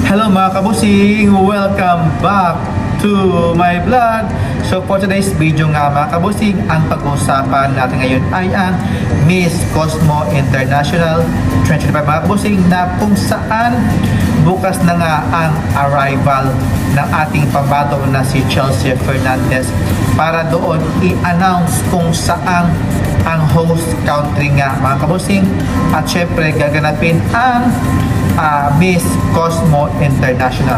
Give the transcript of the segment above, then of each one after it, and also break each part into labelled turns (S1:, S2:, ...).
S1: Hello mga kabusing! Welcome back to my vlog. So for today's video nga mga kabusing, ang pag-uusapan natin ngayon ay ang Miss Cosmo International 2025 mga kabusing, na kung saan bukas na nga ang arrival ng ating pambato na si Chelsea Fernandez para doon i-announce kung saan ang host country nga mga kabusing, at syempre gaganapin ang Miss Cosmo International.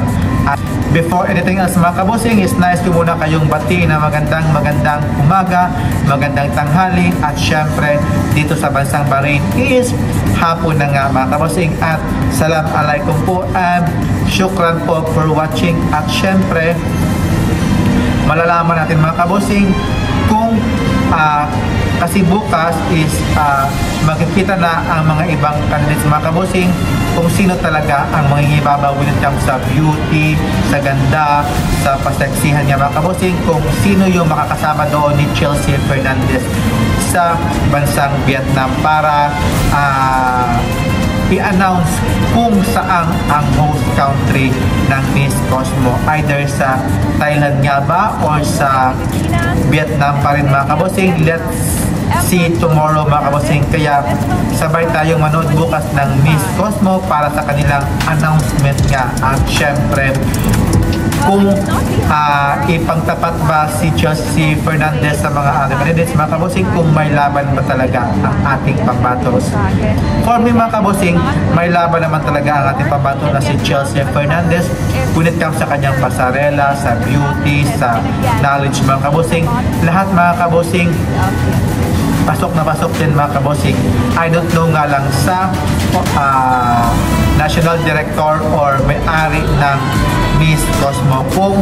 S1: Before anything else mga kabusing, is nice ko muna kayong bati na magandang umaga, magandang tanghali, at syempre dito sa bansang Bahrain is hapon na nga mga kabusing, at salam alaikum po and syukran po for watching. At syempre malalaman natin mga kabusing kung kasi bukas is makikita na ang mga ibang candidates mga kabusing kung sino talaga ang mangingibabaw when it comes sa beauty, sa ganda, sa paseksihan niya mga kabusing, kung sino yung makakasama doon ni Chelsea Fernandez sa bansang Vietnam para i-announce kung saan ang host country ng Miss Cosmo, either sa Thailand nga ba or sa Vietnam pa rin mga kabusing. Let's see tomorrow mga kabusing, kaya sabay tayong manood bukas ng Miss Cosmo para sa kanilang announcement nga. At syempre kung ipangtapat ba si Chelsea Fernandez sa mga other candidates mga kabusing, kung may laban ba talaga ang ating pambatos. For me mga kabusing, may laban naman talaga ang ating pambato na si Chelsea Fernandez when it comes sa kanyang pasarela, sa beauty, sa knowledge mga kabusing. Lahat mga kabusing pasok na pasok din mga kabosing. I don't know nga lang sa national director or may-ari ng Miss Cosmo kung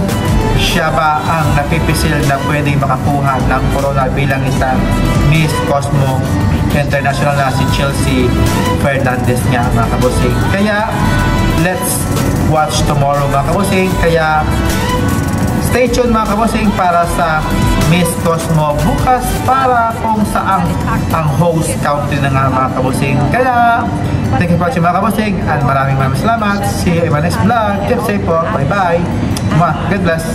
S1: siya ba ang napipisil na pwede makakuha ng corona bilang isang Miss Cosmo International na si Chelsea Fernandez nga mga kabosing. Kaya let's watch tomorrow mga kabosing. Kaya stay tuned mga kabosing para sa Miss Cosmo bukas para kung saan ang host country na nga mga kabosing. Kaya thank you for watching mga kabosing, and maraming salamat. See you in my next vlog. Keep safe po. Bye bye. God bless.